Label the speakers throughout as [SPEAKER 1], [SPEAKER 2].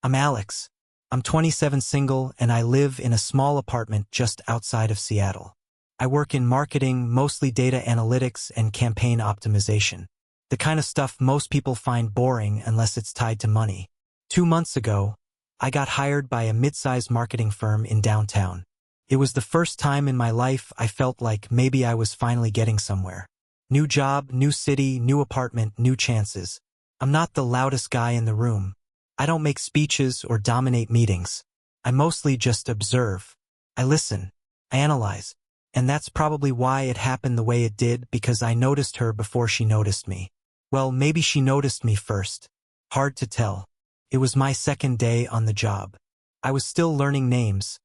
[SPEAKER 1] I'm Alex. I'm 27, single, and I live in a small apartment just outside of Seattle. I work in marketing, mostly data analytics and campaign optimization. The kind of stuff most people find boring unless it's tied to money. 2 months ago, I got hired by a mid-sized marketing firm in downtown. It was the first time in my life I felt like maybe I was finally getting somewhere. New job, new city, new apartment, new chances. I'm not the loudest guy in the room. I don't make speeches or dominate meetings. I mostly just observe. I listen. I analyze. And that's probably why it happened the way it did, because I noticed her before she noticed me. Well, maybe she noticed me first. Hard to tell. It was my second day on the job. I was still learning names,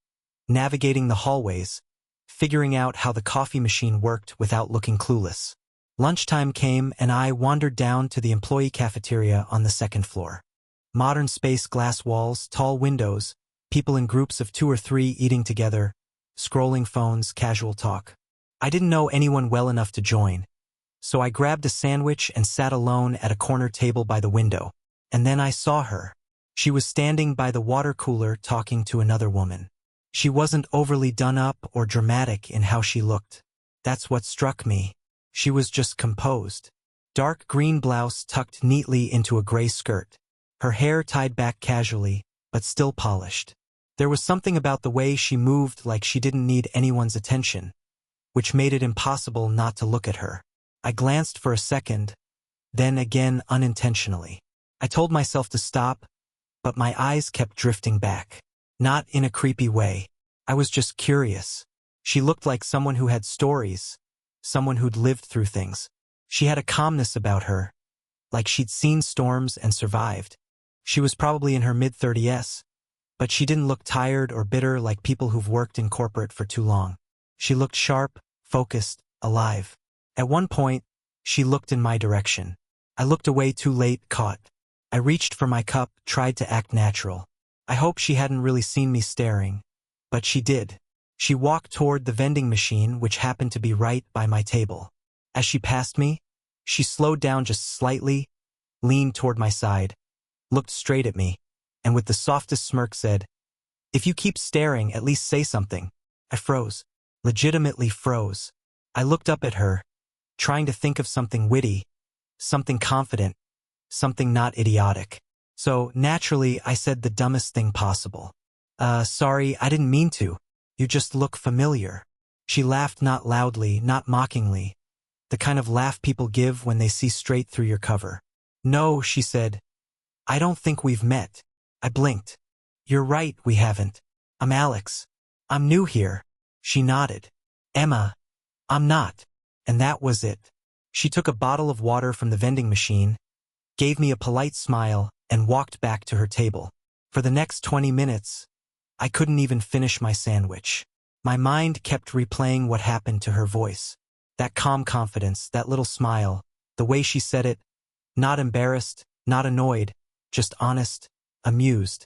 [SPEAKER 1] navigating the hallways, figuring out how the coffee machine worked without looking clueless. Lunchtime came and I wandered down to the employee cafeteria on the second floor. Modern space, glass walls, tall windows, people in groups of 2 or 3 eating together, scrolling phones, casual talk. I didn't know anyone well enough to join, so I grabbed a sandwich and sat alone at a corner table by the window. And then I saw her. She was standing by the water cooler talking to another woman. She wasn't overly done up or dramatic in how she looked. That's what struck me. She was just composed. Dark green blouse tucked neatly into a gray skirt. Her hair tied back casually, but still polished. There was something about the way she moved like she didn't need anyone's attention, which made it impossible not to look at her. I glanced for a second, then again unintentionally. I told myself to stop, but my eyes kept drifting back. Not in a creepy way. I was just curious. She looked like someone who had stories, someone who'd lived through things. She had a calmness about her, like she'd seen storms and survived. She was probably in her mid-30s, but she didn't look tired or bitter like people who've worked in corporate for too long. She looked sharp, focused, alive. At one point, she looked in my direction. I looked away too late, caught. I reached for my cup, tried to act natural. I hoped she hadn't really seen me staring, but she did. She walked toward the vending machine, which happened to be right by my table. As she passed me, she slowed down just slightly, leaned toward my side, looked straight at me, and with the softest smirk said, "If you keep staring, at least say something." I froze. Legitimately froze. I looked up at her, trying to think of something witty, something confident, something not idiotic. So, naturally, I said the dumbest thing possible. Sorry, I didn't mean to. You just look familiar." She laughed, not loudly, not mockingly, the kind of laugh people give when they see straight through your cover. "No," she said. "I don't think we've met." I blinked. "You're right, we haven't. I'm Alex. I'm new here." She nodded. "Emma, I'm not." And that was it. She took a bottle of water from the vending machine, gave me a polite smile, and walked back to her table. For the next 20 minutes, I couldn't even finish my sandwich. My mind kept replaying what happened to her voice. That calm confidence, that little smile, the way she said it, not embarrassed, not annoyed, just honest, amused,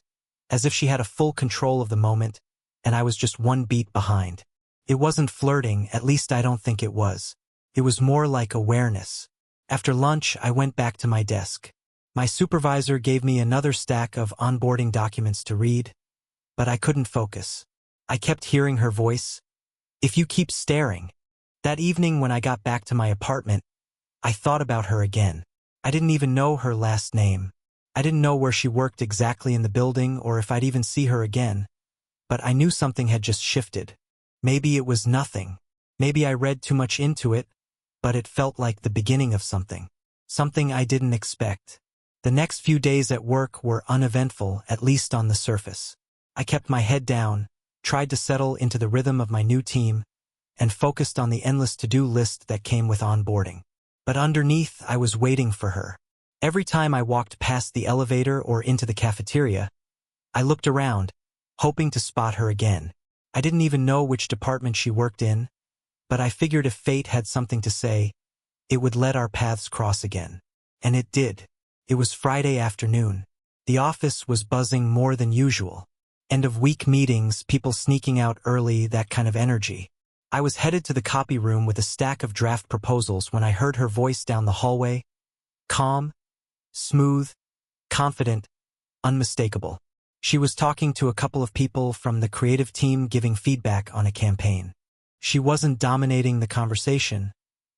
[SPEAKER 1] as if she had a full control of the moment, and I was just one beat behind. It wasn't flirting, at least I don't think it was. It was more like awareness. After lunch, I went back to my desk. My supervisor gave me another stack of onboarding documents to read, but I couldn't focus. I kept hearing her voice. "If you keep staring." That evening when I got back to my apartment, I thought about her again. I didn't even know her last name. I didn't know where she worked exactly in the building or if I'd even see her again, but I knew something had just shifted. Maybe it was nothing. Maybe I read too much into it, but it felt like the beginning of something. Something I didn't expect. The next few days at work were uneventful, at least on the surface. I kept my head down, tried to settle into the rhythm of my new team, and focused on the endless to-do list that came with onboarding. But underneath, I was waiting for her. Every time I walked past the elevator or into the cafeteria, I looked around, hoping to spot her again. I didn't even know which department she worked in, but I figured if fate had something to say, it would let our paths cross again. And it did. It was Friday afternoon. The office was buzzing more than usual. End-of-week meetings, people sneaking out early, that kind of energy. I was headed to the copy room with a stack of draft proposals when I heard her voice down the hallway. Calm, smooth, confident, unmistakable. She was talking to a couple of people from the creative team giving feedback on a campaign. She wasn't dominating the conversation,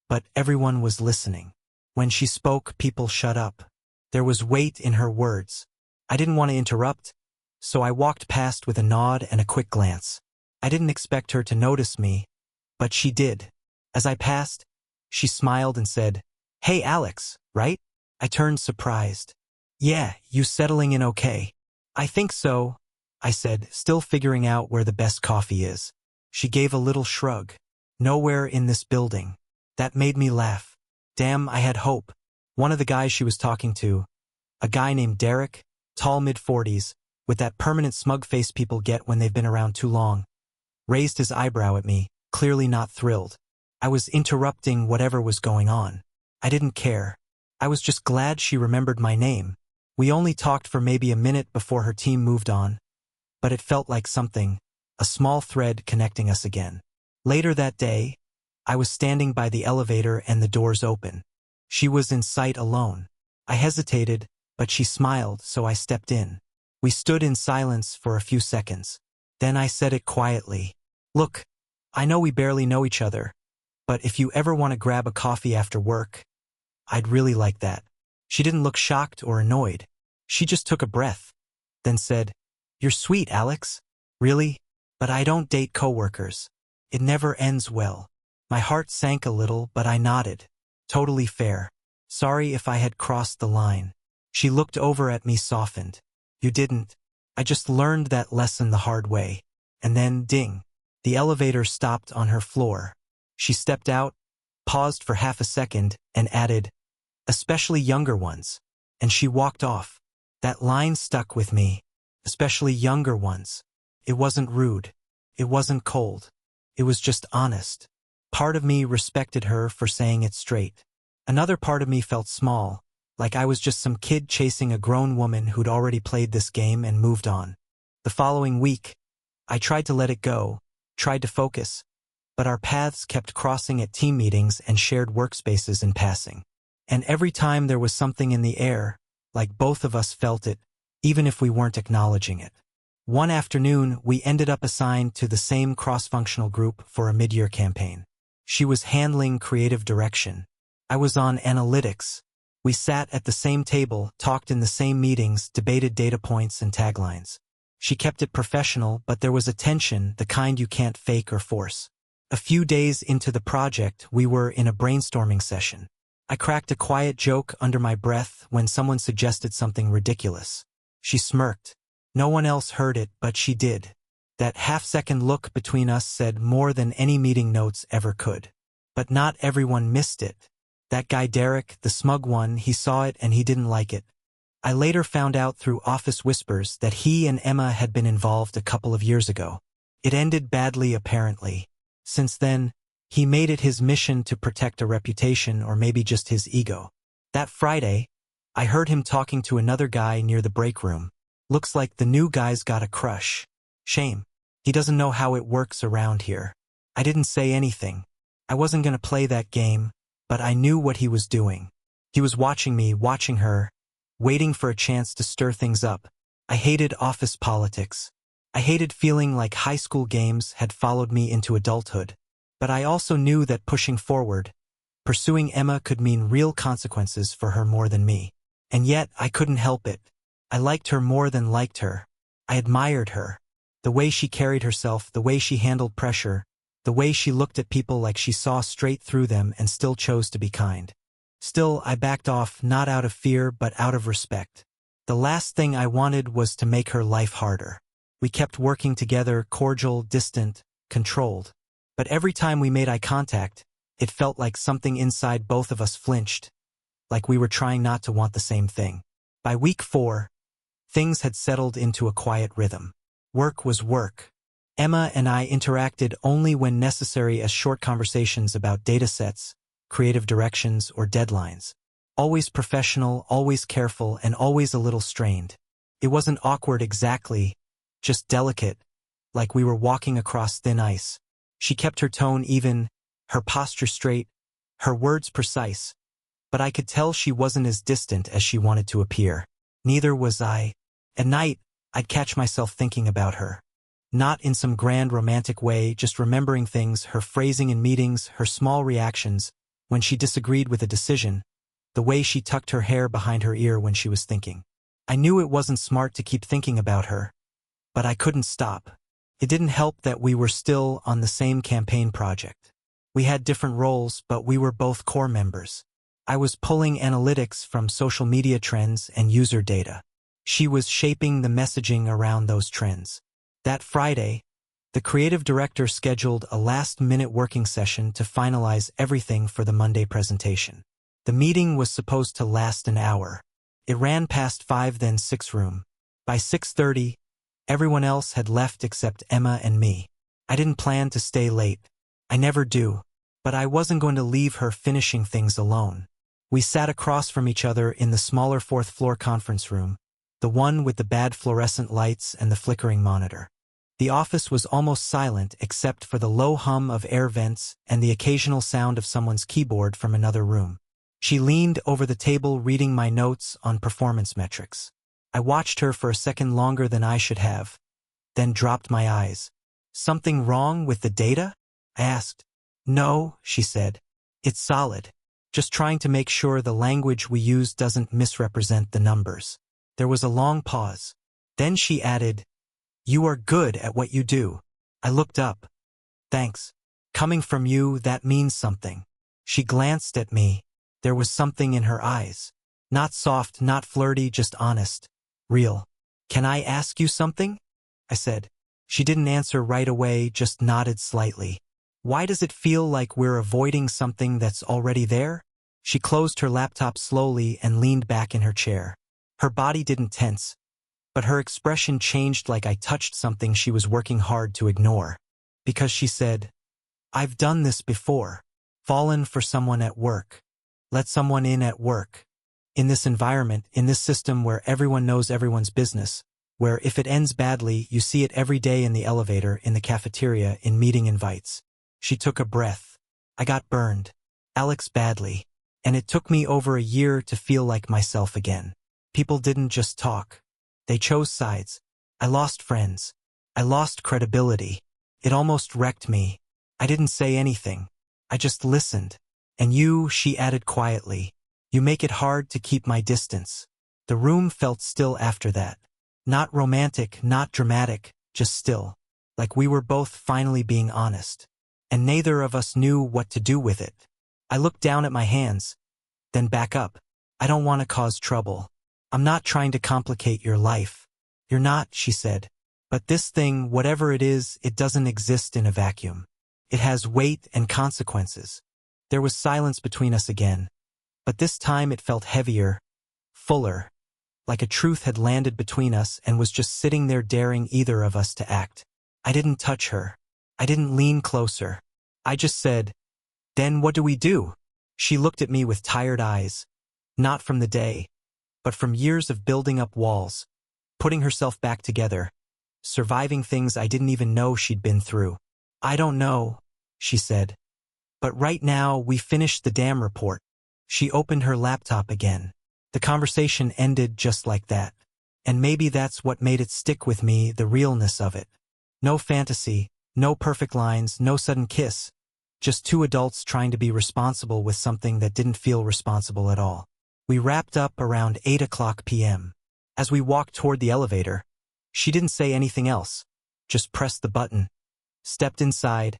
[SPEAKER 1] but everyone was listening. When she spoke, people shut up. There was weight in her words. I didn't want to interrupt, so I walked past with a nod and a quick glance. I didn't expect her to notice me, but she did. As I passed, she smiled and said, "Hey Alex, right?" I turned surprised. "Yeah, you settling in okay?" "I think so," I said, still figuring out where the best coffee is. She gave a little shrug. "Nowhere in this building." That made me laugh. Damn, I had hope. One of the guys she was talking to, a guy named Derek, tall mid-40s, with that permanent smug face people get when they've been around too long, raised his eyebrow at me, clearly not thrilled. I was interrupting whatever was going on. I didn't care. I was just glad she remembered my name. We only talked for maybe a minute before her team moved on, but it felt like something, a small thread connecting us again. Later that day, I was standing by the elevator and the doors open. She was in sight alone. I hesitated, but she smiled, so I stepped in. We stood in silence for a few seconds. Then I said it quietly. "Look, I know we barely know each other, but if you ever want to grab a coffee after work, I'd really like that." She didn't look shocked or annoyed. She just took a breath, then said, "You're sweet, Alex." "Really? But I don't date coworkers. It never ends well." My heart sank a little, but I nodded. "Totally fair. Sorry if I had crossed the line." She looked over at me, softened. "You didn't. I just learned that lesson the hard way." And then, ding. The elevator stopped on her floor. She stepped out, paused for half a second, and added, "Especially younger ones." And she walked off. That line stuck with me. Especially younger ones. It wasn't rude. It wasn't cold. It was just honest. Part of me respected her for saying it straight. Another part of me felt small, like I was just some kid chasing a grown woman who'd already played this game and moved on. The following week, I tried to let it go, tried to focus, but our paths kept crossing at team meetings and shared workspaces in passing. And every time there was something in the air, like both of us felt it, even if we weren't acknowledging it. One afternoon, we ended up assigned to the same cross-functional group for a mid-year campaign. She was handling creative direction. I was on analytics. We sat at the same table, talked in the same meetings, debated data points and taglines. She kept it professional, but there was a tension, the kind you can't fake or force. A few days into the project, we were in a brainstorming session. I cracked a quiet joke under my breath when someone suggested something ridiculous. She smirked. No one else heard it, but she did. That half-second look between us said more than any meeting notes ever could. But not everyone missed it. That guy Derek, the smug one, he saw it and he didn't like it. I later found out through office whispers that he and Emma had been involved a couple of years ago. It ended badly, apparently. Since then, he made it his mission to protect a reputation, or maybe just his ego. That Friday, I heard him talking to another guy near the break room. Looks like the new guy's got a crush. Shame. He doesn't know how it works around here. I didn't say anything. I wasn't gonna play that game, but I knew what he was doing. He was watching me, watching her, waiting for a chance to stir things up. I hated office politics. I hated feeling like high school games had followed me into adulthood. But I also knew that pushing forward, pursuing Emma could mean real consequences for her more than me. And yet, I couldn't help it. I liked her more than liked her. I admired her. The way she carried herself, the way she handled pressure, the way she looked at people like she saw straight through them and still chose to be kind. Still, I backed off, not out of fear, but out of respect. The last thing I wanted was to make her life harder. We kept working together, cordial, distant, controlled. But every time we made eye contact, it felt like something inside both of us flinched, like we were trying not to want the same thing. By week 4, things had settled into a quiet rhythm. Work was work. Emma and I interacted only when necessary, as short conversations about data sets, creative directions, or deadlines. Always professional, always careful, and always a little strained. It wasn't awkward exactly, just delicate, like we were walking across thin ice. She kept her tone even, her posture straight, her words precise, but I could tell she wasn't as distant as she wanted to appear. Neither was I. At night, I'd catch myself thinking about her. Not in some grand romantic way, just remembering things, her phrasing in meetings, her small reactions, when she disagreed with a decision, the way she tucked her hair behind her ear when she was thinking. I knew it wasn't smart to keep thinking about her, but I couldn't stop. It didn't help that we were still on the same campaign project. We had different roles, but we were both core members. I was pulling analytics from social media trends and user data. She was shaping the messaging around those trends. That Friday, the creative director scheduled a last-minute working session to finalize everything for the Monday presentation. The meeting was supposed to last an hour. It ran past 5, then 6 room. By 6:30, everyone else had left except Emma and me. I didn't plan to stay late. I never do. But I wasn't going to leave her finishing things alone. We sat across from each other in the smaller 4th-floor conference room, the one with the bad fluorescent lights and the flickering monitor. The office was almost silent except for the low hum of air vents and the occasional sound of someone's keyboard from another room. She leaned over the table reading my notes on performance metrics. I watched her for a second longer than I should have, then dropped my eyes. "Something wrong with the data?" I asked. "No," she said. "It's solid. Just trying to make sure the language we use doesn't misrepresent the numbers." There was a long pause. Then she added, "You are good at what you do." I looked up. "Thanks. Coming from you, that means something." She glanced at me. There was something in her eyes. Not soft, not flirty, just honest. Real. "Can I ask you something?" I said. She didn't answer right away, just nodded slightly. "Why does it feel like we're avoiding something that's already there?" She closed her laptop slowly and leaned back in her chair. Her body didn't tense, but her expression changed like I touched something she was working hard to ignore. Because she said, "I've done this before. Fallen for someone at work. Let someone in at work. In this environment, in this system where everyone knows everyone's business, where if it ends badly, you see it every day in the elevator, in the cafeteria, in meeting invites." She took a breath. "I got burned. Alex, badly. And it took me over a year to feel like myself again. People didn't just talk. They chose sides. I lost friends. I lost credibility. It almost wrecked me. I didn't say anything. I just listened. And you," she added quietly, "you make it hard to keep my distance." The room felt still after that. Not romantic, not dramatic, just still. Like we were both finally being honest. And neither of us knew what to do with it. I looked down at my hands, then back up. "I don't want to cause trouble. I'm not trying to complicate your life." "You're not," she said. "But this thing, whatever it is, it doesn't exist in a vacuum. It has weight and consequences." There was silence between us again, but this time it felt heavier, fuller, like a truth had landed between us and was just sitting there daring either of us to act. I didn't touch her. I didn't lean closer. I just said, "Then what do we do?" She looked at me with tired eyes, not from the day, but from years of building up walls, putting herself back together, surviving things I didn't even know she'd been through. "I don't know," she said. "But right now, we finished the damn report." She opened her laptop again. The conversation ended just like that. And maybe that's what made it stick with me, the realness of it. No fantasy, no perfect lines, no sudden kiss. Just two adults trying to be responsible with something that didn't feel responsible at all. We wrapped up around 8 p.m. As we walked toward the elevator, she didn't say anything else, just pressed the button, stepped inside,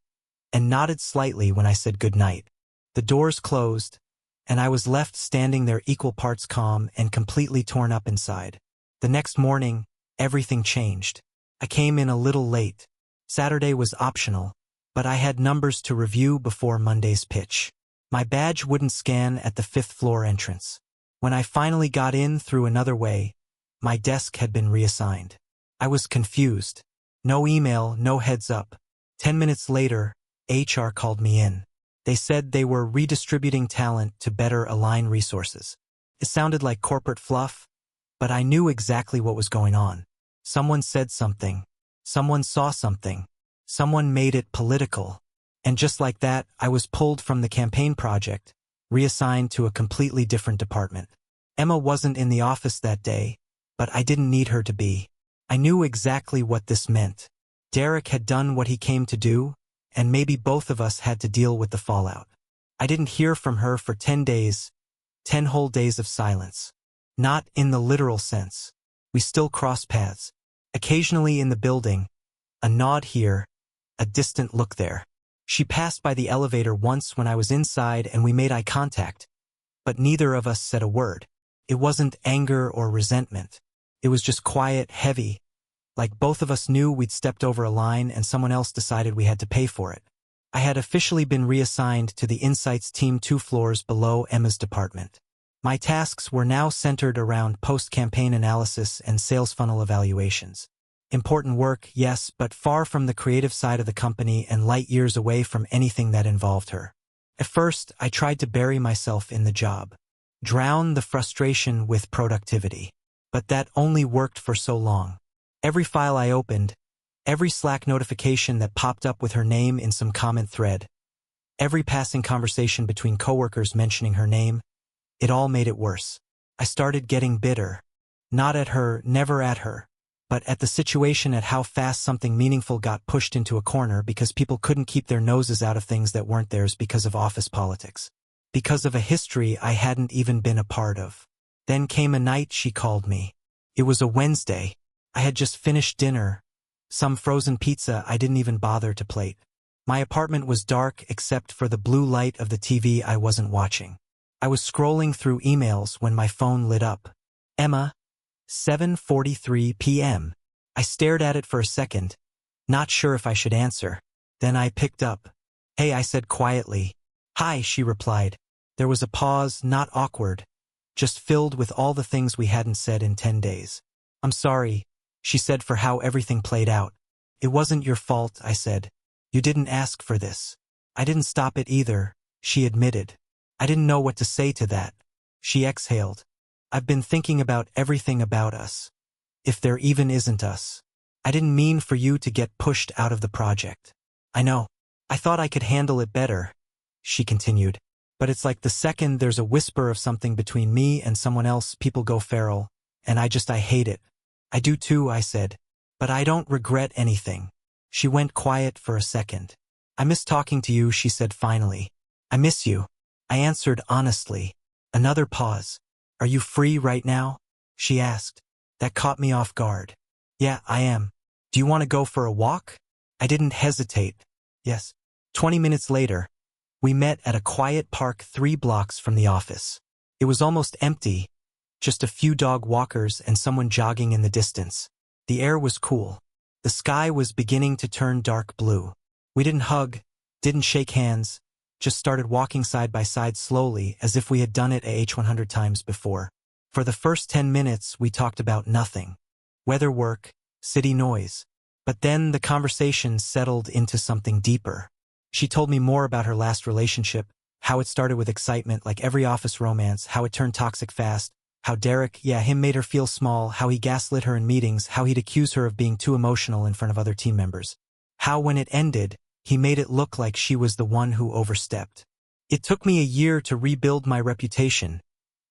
[SPEAKER 1] and nodded slightly when I said goodnight. The doors closed, and I was left standing there equal parts calm and completely torn up inside. The next morning, everything changed. I came in a little late. Saturday was optional, but I had numbers to review before Monday's pitch. My badge wouldn't scan at the 5th-floor entrance. When I finally got in through another way, my desk had been reassigned. I was confused. No email, no heads up. 10 minutes later, HR called me in. They said they were redistributing talent to better align resources. It sounded like corporate fluff, but I knew exactly what was going on. Someone said something. Someone saw something. Someone made it political. And just like that, I was pulled from the campaign project, reassigned to a completely different department. Emma wasn't in the office that day, but I didn't need her to be. I knew exactly what this meant. Derek had done what he came to do, and maybe both of us had to deal with the fallout. I didn't hear from her for 10 days, 10 whole days of silence. Not in the literal sense. We still crossed paths. Occasionally in the building, a nod here, a distant look there. She passed by the elevator once when I was inside and we made eye contact, but neither of us said a word. It wasn't anger or resentment. It was just quiet, heavy, like both of us knew we'd stepped over a line and someone else decided we had to pay for it. I had officially been reassigned to the Insights team 2 floors below Emma's department. My tasks were now centered around post-campaign analysis and sales funnel evaluations. Important work, yes, but far from the creative side of the company and light years away from anything that involved her. At first, I tried to bury myself in the job, drown the frustration with productivity. But that only worked for so long. Every file I opened, every Slack notification that popped up with her name in some comment thread, every passing conversation between coworkers mentioning her name, it all made it worse. I started getting bitter. Not at her, never at her, but at the situation, at how fast something meaningful got pushed into a corner because people couldn't keep their noses out of things that weren't theirs because of office politics. Because of a history I hadn't even been a part of. Then came a night she called me. It was a Wednesday. I had just finished dinner, some frozen pizza I didn't even bother to plate. My apartment was dark except for the blue light of the TV I wasn't watching. I was scrolling through emails when my phone lit up. Emma, 7:43 p.m. I stared at it for a second, not sure if I should answer. Then I picked up. Hey, I said quietly. Hi, she replied. There was a pause, not awkward, just filled with all the things we hadn't said in 10 days. I'm sorry, she said, for how everything played out. It wasn't your fault, I said. You didn't ask for this. I didn't stop it either, she admitted. I didn't know what to say to that. She exhaled. I've been thinking about everything about us. If there even isn't us. I didn't mean for you to get pushed out of the project. I know. I thought I could handle it better, she continued. But it's like the second there's a whisper of something between me and someone else, people go feral, and I hate it. I do too, I said. But I don't regret anything. She went quiet for a second. I miss talking to you, she said finally. I miss you. I answered honestly. Another pause. Are you free right now? She asked. That caught me off guard. Yeah, I am. Do you want to go for a walk? I didn't hesitate. Yes. 20 minutes later, we met at a quiet park 3 blocks from the office. It was almost empty, just a few dog walkers and someone jogging in the distance. The air was cool. The sky was beginning to turn dark blue. We didn't hug, didn't shake hands, just started walking side by side slowly as if we had done it 100 times before. For the first 10 minutes, we talked about nothing. Weather, work, city noise. But then the conversation settled into something deeper. She told me more about her last relationship, how it started with excitement like every office romance, how it turned toxic fast, how Derek, him, made her feel small, how he gaslit her in meetings, how he'd accuse her of being too emotional in front of other team members. How when it ended, he made it look like she was the one who overstepped. It took me a year to rebuild my reputation,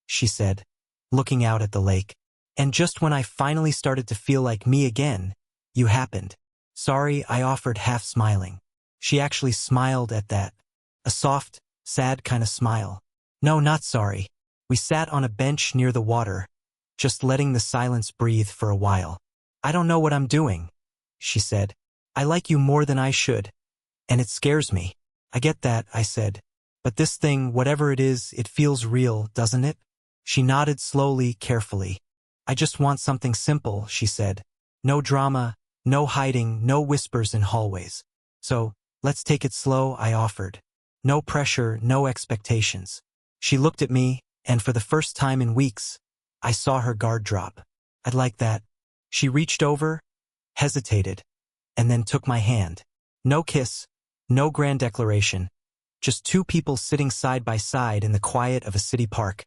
[SPEAKER 1] she said, looking out at the lake. And just when I finally started to feel like me again, you happened. Sorry, I offered, half smiling. She actually smiled at that. A soft, sad kind of smile. No, not sorry. We sat on a bench near the water, just letting the silence breathe for a while. I don't know what I'm doing, she said. I like you more than I should. And it scares me. I get that, I said. But this thing, whatever it is, it feels real, doesn't it? She nodded slowly, carefully. I just want something simple, she said. No drama, no hiding, no whispers in hallways. So, let's take it slow, I offered. No pressure, no expectations. She looked at me, and for the first time in weeks, I saw her guard drop. I'd like that. She reached over, hesitated, and then took my hand. No kiss, no grand declaration, just 2 people sitting side by side in the quiet of a city park,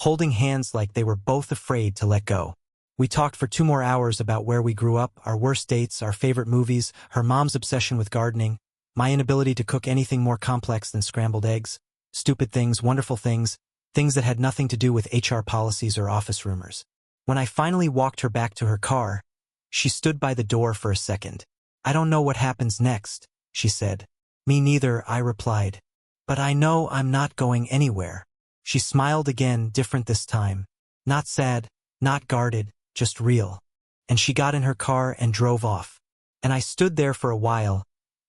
[SPEAKER 1] holding hands like they were both afraid to let go. We talked for 2 more hours about where we grew up, our worst dates, our favorite movies, her mom's obsession with gardening, my inability to cook anything more complex than scrambled eggs, stupid things, wonderful things, things that had nothing to do with HR policies or office rumors. When I finally walked her back to her car, She stood by the door for a second. "I don't know what happens next," she said. "Me neither," I replied. "But I know I'm not going anywhere." She smiled again, different this time. Not sad, not guarded, just real. And she got in her car and drove off. And I stood there for a while,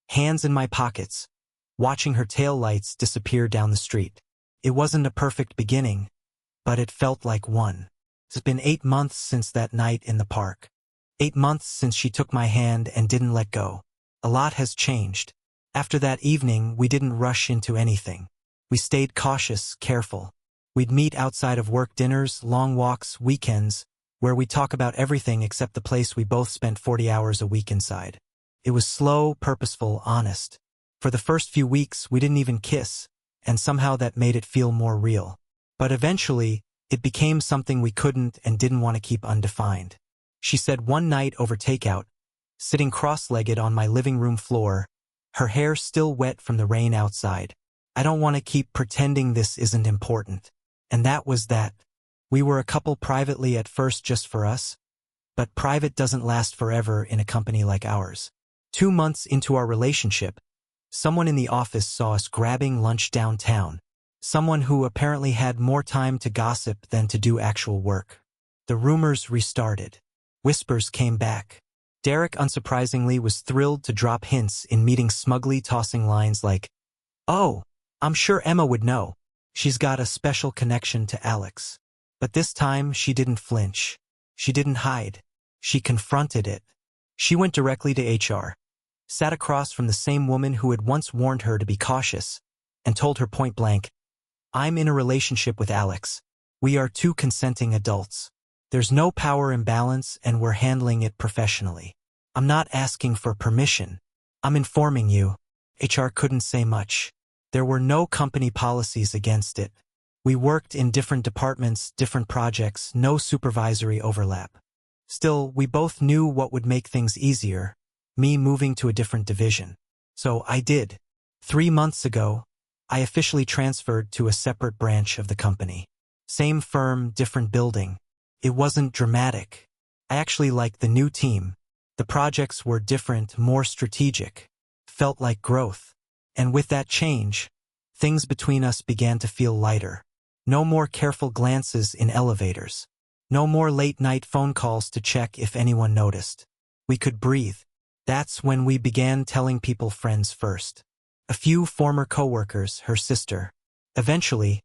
[SPEAKER 1] hands in my pockets, watching her taillights disappear down the street. It wasn't a perfect beginning, but it felt like one. It's been 8 months since that night in the park. 8 months since she took my hand and didn't let go. A lot has changed. After that evening, we didn't rush into anything. We stayed cautious, careful. We'd meet outside of work dinners, long walks, weekends, where we talk about everything except the place we both spent 40 hours a week inside. It was slow, purposeful, honest. For the first few weeks, we didn't even kiss, and somehow that made it feel more real. But eventually, it became something we couldn't and didn't want to keep undefined. She said one night over takeout, sitting cross-legged on my living room floor, her hair still wet from the rain outside, "I don't want to keep pretending this isn't important." And that was that. We were a couple privately at first just for us, but private doesn't last forever in a company like ours. 2 months into our relationship, someone in the office saw us grabbing lunch downtown, someone who apparently had more time to gossip than to do actual work. The rumors restarted. Whispers came back. Derek, unsurprisingly, was thrilled to drop hints in meetings, smugly tossing lines like, "Oh, I'm sure Emma would know. She's got a special connection to Alex." But this time, she didn't flinch. She didn't hide. She confronted it. She went directly to HR, sat across from the same woman who had once warned her to be cautious, and told her point blank, "I'm in a relationship with Alex. We are 2 consenting adults. There's no power imbalance and we're handling it professionally. I'm not asking for permission. I'm informing you." HR couldn't say much. There were no company policies against it. We worked in different departments, different projects, no supervisory overlap. Still, we both knew what would make things easier, me moving to a different division. So I did. 3 months ago, I officially transferred to a separate branch of the company. Same firm, different building. It wasn't dramatic. I actually liked the new team. The projects were different, more strategic. Felt like growth. And with that change, things between us began to feel lighter. No more careful glances in elevators. No more late-night phone calls to check if anyone noticed. We could breathe. That's when we began telling people friends first. A few former coworkers, her sister. Eventually,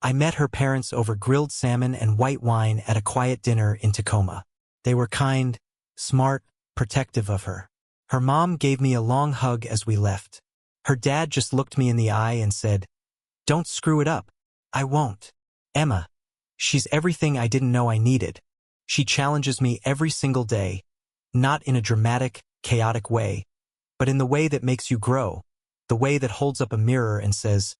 [SPEAKER 1] I met her parents over grilled salmon and white wine at a quiet dinner in Tacoma. They were kind, smart, protective of her. Her mom gave me a long hug as we left. Her dad just looked me in the eye and said, "Don't screw it up." "I won't. Emma. She's everything I didn't know I needed. She challenges me every single day, not in a dramatic, chaotic way, but in the way that makes you grow, the way that holds up a mirror and says,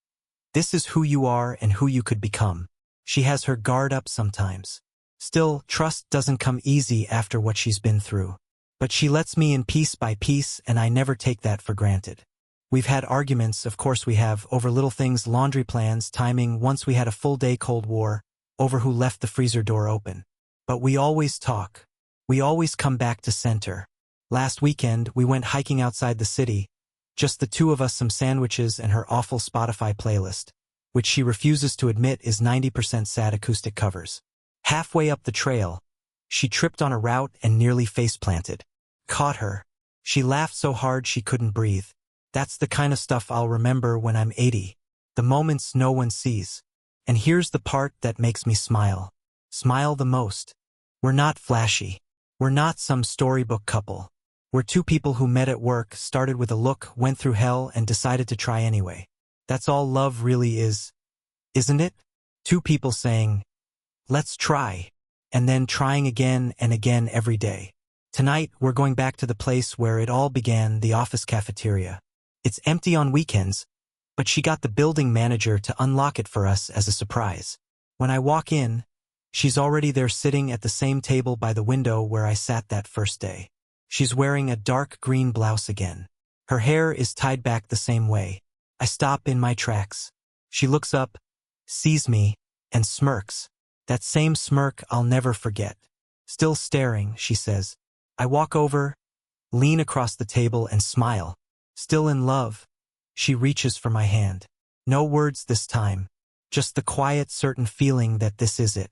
[SPEAKER 1] 'This is who you are and who you could become.'" She has her guard up sometimes. Still, trust doesn't come easy after what she's been through. But she lets me in piece by piece, and I never take that for granted. We've had arguments, of course we have, over little things, laundry plans, timing. Once we had a full-day Cold War, over who left the freezer door open. But we always talk. We always come back to center. Last weekend, we went hiking outside the city, just the 2 of us, some sandwiches, and her awful Spotify playlist, which she refuses to admit is 90% sad acoustic covers. Halfway up the trail, she tripped on a route and nearly face-planted. Caught her. She laughed so hard she couldn't breathe. That's the kind of stuff I'll remember when I'm 80. The moments no one sees. And here's the part that makes me smile. Smile the most. We're not flashy. We're not some storybook couple. We're 2 people who met at work, started with a look, went through hell, and decided to try anyway. That's all love really is, isn't it? 2 people saying, "Let's try," and then trying again and again every day. Tonight, we're going back to the place where it all began, the office cafeteria. It's empty on weekends, but she got the building manager to unlock it for us as a surprise. When I walk in, she's already there sitting at the same table by the window where I sat that first day. She's wearing a dark green blouse again. Her hair is tied back the same way. I stop in my tracks. She looks up, sees me, and smirks. That same smirk I'll never forget. "Still staring," she says. I walk over, lean across the table and smile. Still in love? She reaches for my hand. No words this time. Just the quiet, certain feeling that this is it.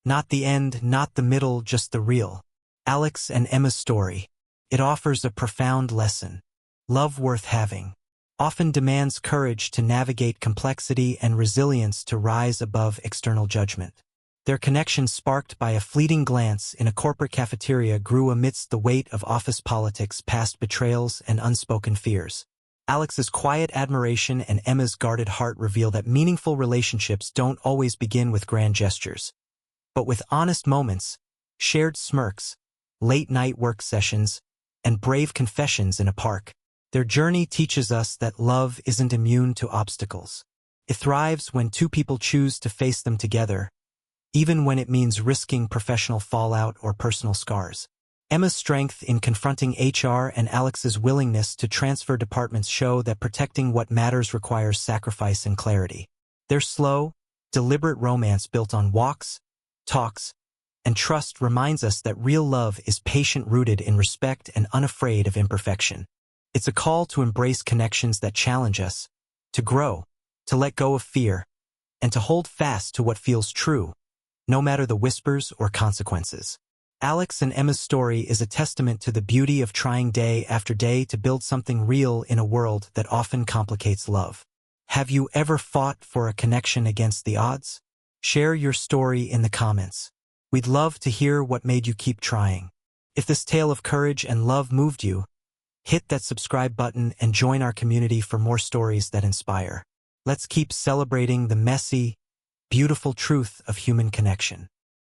[SPEAKER 1] Not the end, not the middle, just the real. Alex and Emma's story. It offers a profound lesson. Love worth having often demands courage to navigate complexity and resilience to rise above external judgment. Their connection, sparked by a fleeting glance in a corporate cafeteria, grew amidst the weight of office politics, past betrayals, and unspoken fears. Alex's quiet admiration and Emma's guarded heart reveal that meaningful relationships don't always begin with grand gestures, but with honest moments, shared smirks, late-night work sessions, and brave confessions in a park. Their journey teaches us that love isn't immune to obstacles. It thrives when two people choose to face them together, even when it means risking professional fallout or personal scars. Emma's strength in confronting HR and Alex's willingness to transfer departments show that protecting what matters requires sacrifice and clarity. Their slow, deliberate romance built on walks, talks, and trust reminds us that real love is patient, rooted in respect, and unafraid of imperfection. It's a call to embrace connections that challenge us, to grow, to let go of fear, and to hold fast to what feels true, no matter the whispers or consequences. Alex and Emma's story is a testament to the beauty of trying day after day to build something real in a world that often complicates love. Have you ever fought for a connection against the odds? Share your story in the comments. We'd love to hear what made you keep trying. If this tale of courage and love moved you, hit that subscribe button and join our community for more stories that inspire. Let's keep celebrating the messy, beautiful truth of human connection.